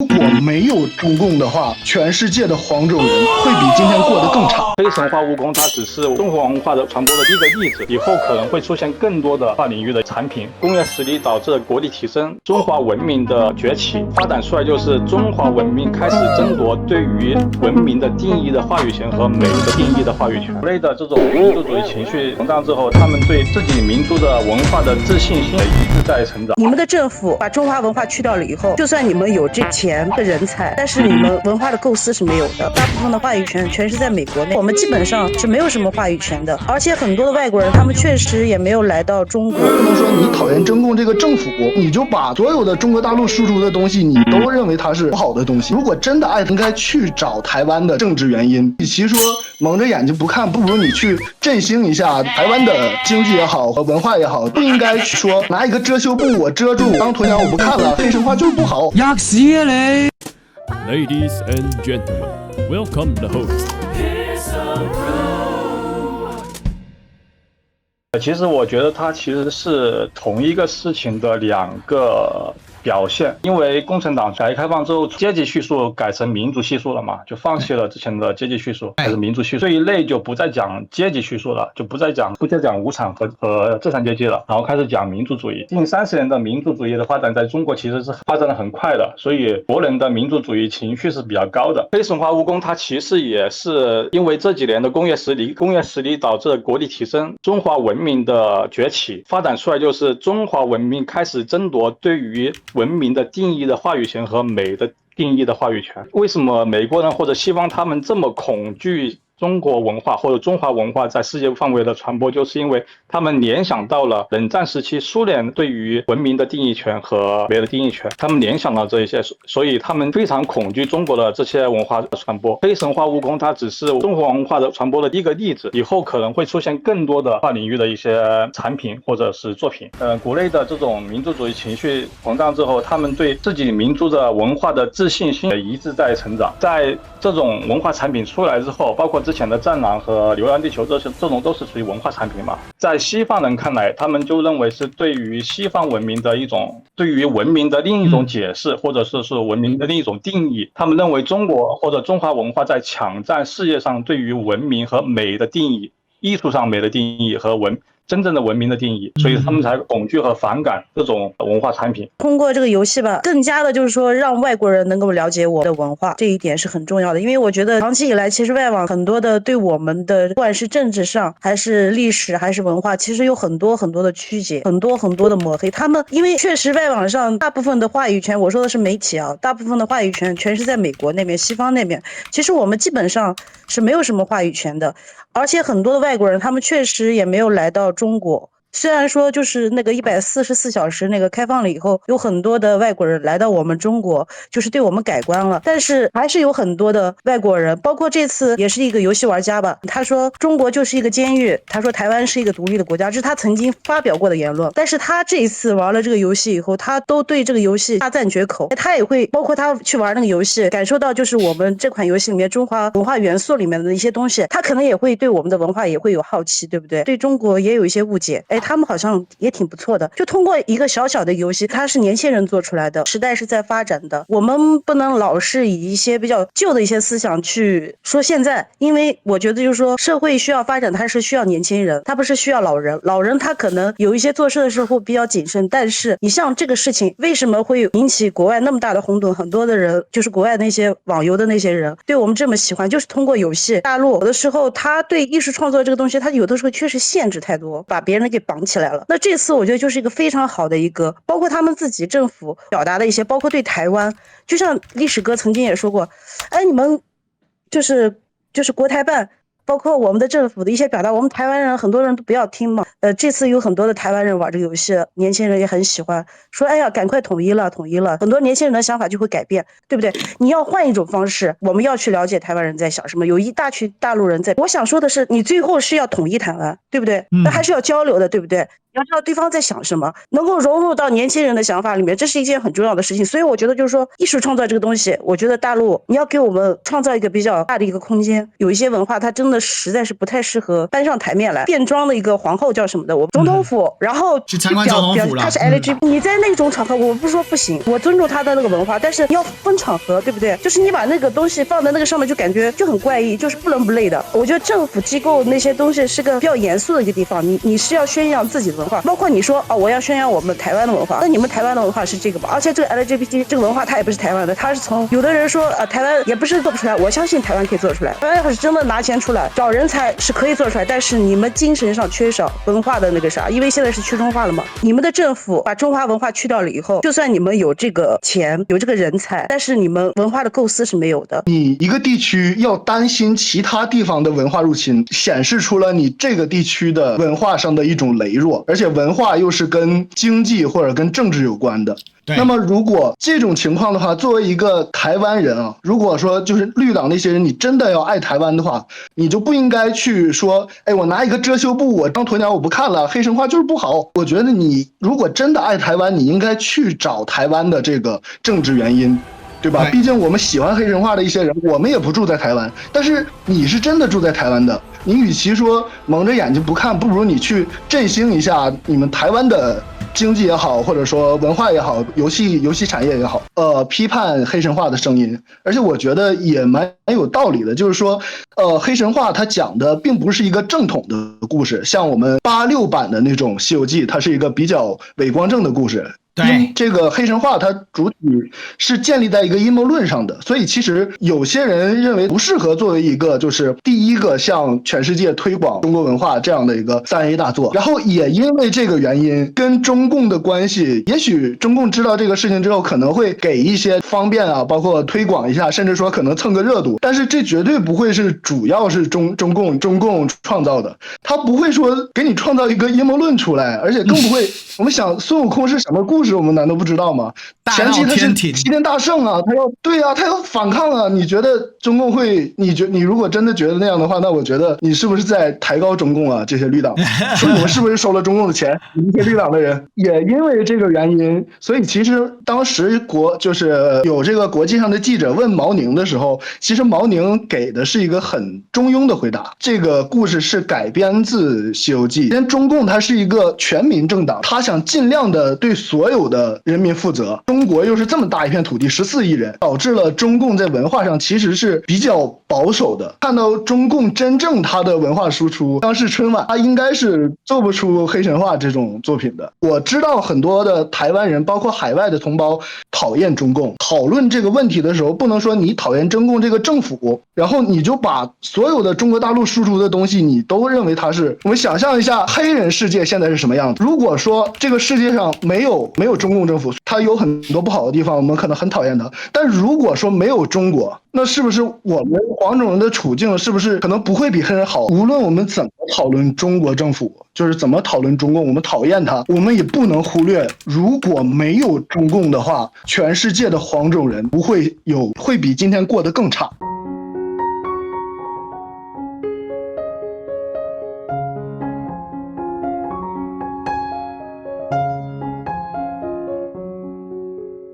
如果没有中共的话，全世界的黄种人会比今天过得更差。非神话蜈蚣它只是中华文化的传播的一个例子，以后可能会出现更多的跨领域的产品。工业实力导致了国力提升，中华文明的崛起，发展出来就是中华文明开始争夺对于文明的定义的话语权和美的定义的话语权。国内的这种民族主义情绪膨胀之后，他们对自己民族的文化的自信心也一直在成长。你们的政府把中华文化去掉了以后，就算你们有这钱的人才，但是你们文化的构思是没有的，大部分的话语权全是在美国内，我们基本上是没有什么话语权的。而且很多的外国人，他们确实也没有来到中国。不能说你讨厌中共这个政府，你就把所有的中国大陆输出的东西，你都认为它是不好的东西。如果真的爱，应该去找台湾的政治原因，与其说蒙着眼睛不看，不如你去振兴一下台湾的经济也好和文化也好。不应该说拿一个遮羞布我遮住，当鸵鸟我不看了，黑神话就是不好。吔屎啊你 Ladies and gentlemen, welcome the host. 其实我觉得它其实是同一个事情的两个表现，因为共产党改革开放之后，阶级叙述改成民族叙述了嘛，就放弃了之前的阶级叙述，开始民族叙述。这一类就不再讲阶级叙述了，就不再讲无产和资产阶级了，然后开始讲民族主义。近30年的民族主义的发展，在中国其实是发展的很快的，所以国人的民族主义情绪是比较高的。黑神话蜈蚣它其实也是因为这几年的工业实力导致了国力提升，中华文明的崛起，发展出来就是中华文明开始争夺对于文明的定义的话语权和美的定义的话语权。为什么美国人或者西方他们这么恐惧中国文化或者中华文化在世界范围的传播，就是因为他们联想到了冷战时期苏联对于文明的定义权和美的定义权，他们联想到这一些，所以他们非常恐惧中国的这些文化的传播。黑神话蜈蚣它只是中华文化的传播的一个例子，以后可能会出现更多的跨领域的一些产品或者是作品。国内的这种民族主义情绪膨胀之后，他们对自己民族的文化的自信心也一直在成长。在这种文化产品出来之后，包括之前的战狼和流浪地球，这种都是属于文化产品嘛。在西方人看来，他们就认为是对于西方文明的一种，对于文明的另一种解释，或者是文明的另一种定义。他们认为中国或者中华文化在抢占世界上对于文明和美的定义，艺术上美的定义和真正的文明的定义，所以他们才恐惧和反感这种文化产品。通过这个游戏吧，更加的就是说让外国人能够了解我的文化，这一点是很重要的。因为我觉得长期以来，其实外网很多的对我们的不管是政治上还是历史还是文化，其实有很多很多的曲解，很多很多的抹黑。他们因为确实外网上大部分的话语权，我说的是媒体啊，大部分的话语权全是在美国那边西方那边，其实我们基本上是没有什么话语权的。而且很多的外国人，他们确实也没有来到中国。虽然说就是那个144小时那个开放了以后，有很多的外国人来到我们中国，就是对我们改观了，但是还是有很多的外国人，包括这次也是一个游戏玩家吧，他说中国就是一个监狱，他说台湾是一个独立的国家，这是他曾经发表过的言论。但是他这一次玩了这个游戏以后，他都对这个游戏大赞绝口，他也会包括他去玩那个游戏，感受到就是我们这款游戏里面中华文化元素里面的一些东西，他可能也会对我们的文化也会有好奇，对不对？对中国也有一些误解。他们好像也挺不错的，就通过一个小小的游戏，它是年轻人做出来的，时代是在发展的，我们不能老是以一些比较旧的一些思想去说现在，因为我觉得就是说社会需要发展，它是需要年轻人，它不是需要老人。老人他可能有一些做事的时候比较谨慎，但是你像这个事情为什么会引起国外那么大的轰动，很多的人就是国外那些网游的那些人对我们这么喜欢，就是通过游戏。大陆有的时候他对艺术创作这个东西，他有的时候确实限制太多，把别人给绑起来了。那这次我觉得就是一个非常好的一个，包括他们自己政府表达的一些，包括对台湾，就像历史哥曾经也说过，你们就是国台办，包括我们的政府的一些表达，我们台湾人很多人都不要听嘛。这次有很多的台湾人玩这个游戏，年轻人也很喜欢，说哎呀赶快统一了，很多年轻人的想法就会改变，对不对？你要换一种方式，我们要去了解台湾人在想什么，有一大群大陆人在。我想说的是，你最后是要统一台湾，对不对？那还是要交流的，对不对？要知道对方在想什么，能够融入到年轻人的想法里面，这是一件很重要的事情。所以我觉得就是说，艺术创造这个东西，我觉得大陆你要给我们创造一个比较大的一个空间。有一些文化它真的实在是不太适合搬上台面来。变装的一个皇后叫什么的，我总统府，然后去参观总统府了，它是 LGBT，你在那种场合，我不是说不行，我尊重他的那个文化，但是你要分场合，对不对？就是你把那个东西放在那个上面，就感觉就很怪异，就是不伦不类的。我觉得政府机构那些东西是个比较严肃的一个地方，你是要宣扬自己的文化，包括你说我要宣扬我们台湾的文化，那你们台湾的文化是这个吧？而且这个 LGBT 这个文化它也不是台湾的，它是从有的人说台湾也不是做不出来，我相信台湾可以做出来，台湾要是真的拿钱出来找人才是可以做出来，但是你们精神上缺少文化的那个啥，因为现在是去中化了嘛，你们的政府把中华文化去掉了以后，就算你们有这个钱有这个人才，但是你们文化的构思是没有的。你一个地区要担心其他地方的文化入侵，显示出了你这个地区的文化上的一种羸弱，而且文化又是跟经济或者跟政治有关的。那么如果这种情况的话，作为一个台湾人啊，如果说就是绿党那些人，你真的要爱台湾的话，你就不应该去说，我拿一个遮羞布，我当鸵鸟我不看了，黑神话就是不好。我觉得你如果真的爱台湾，你应该去找台湾的这个政治原因，对吧？毕竟我们喜欢黑神话的一些人，我们也不住在台湾，但是你是真的住在台湾的，你与其说蒙着眼睛不看，不如你去振兴一下你们台湾的经济也好，或者说文化也好，游戏产业也好，批判黑神话的声音，而且我觉得也蛮有道理的，就是说，黑神话它讲的并不是一个正统的故事，像我们86版的那种《西游记》，它是一个比较伪光正的故事。对，这个黑神话它主体是建立在一个阴谋论上的，所以其实有些人认为不适合作为一个就是第一个向全世界推广中国文化这样的一个3A 大作。然后也因为这个原因，跟中共的关系，也许中共知道这个事情之后，可能会给一些方便啊，包括推广一下，甚至说可能蹭个热度，但是这绝对不会是主要是中共创造的，他不会说给你创造一个阴谋论出来，而且更不会。我们想孙悟空是什么故事，我们难道不知道吗？前期他是齐天大圣啊，他要反抗啊！你觉得中共会？你如果真的觉得那样的话，那我觉得你是不是在抬高中共啊？这些绿党，说你们是不是收了中共的钱？一些绿党的人也因为这个原因，所以其实当时就是有这个国际上的记者问毛宁的时候，其实毛宁给的是一个很中庸的回答。这个故事是改编自《西游记》，因为中共它是一个全民政党，它想尽量的对所有的人民负责。中国又是这么大一片土地，14亿人，导致了中共在文化上其实是比较保守的。看到中共真正它的文化输出，当时春晚它应该是做不出黑神话这种作品的。我知道很多的台湾人，包括海外的同胞讨厌中共。讨论这个问题的时候，不能说你讨厌中共这个政府，然后你就把所有的中国大陆输出的东西你都认为它是。我们想象一下黑人世界现在是什么样子。如果说这个世界上没有中共政府，它有很多不好的地方，我们可能很讨厌它，但如果说没有中国，那是不是我们黄种人的处境是不是可能不会比黑人好？无论我们怎么讨论中国政府，就是怎么讨论中共，我们讨厌它，我们也不能忽略，如果没有中共的话，全世界的黄种人会比今天过得更差。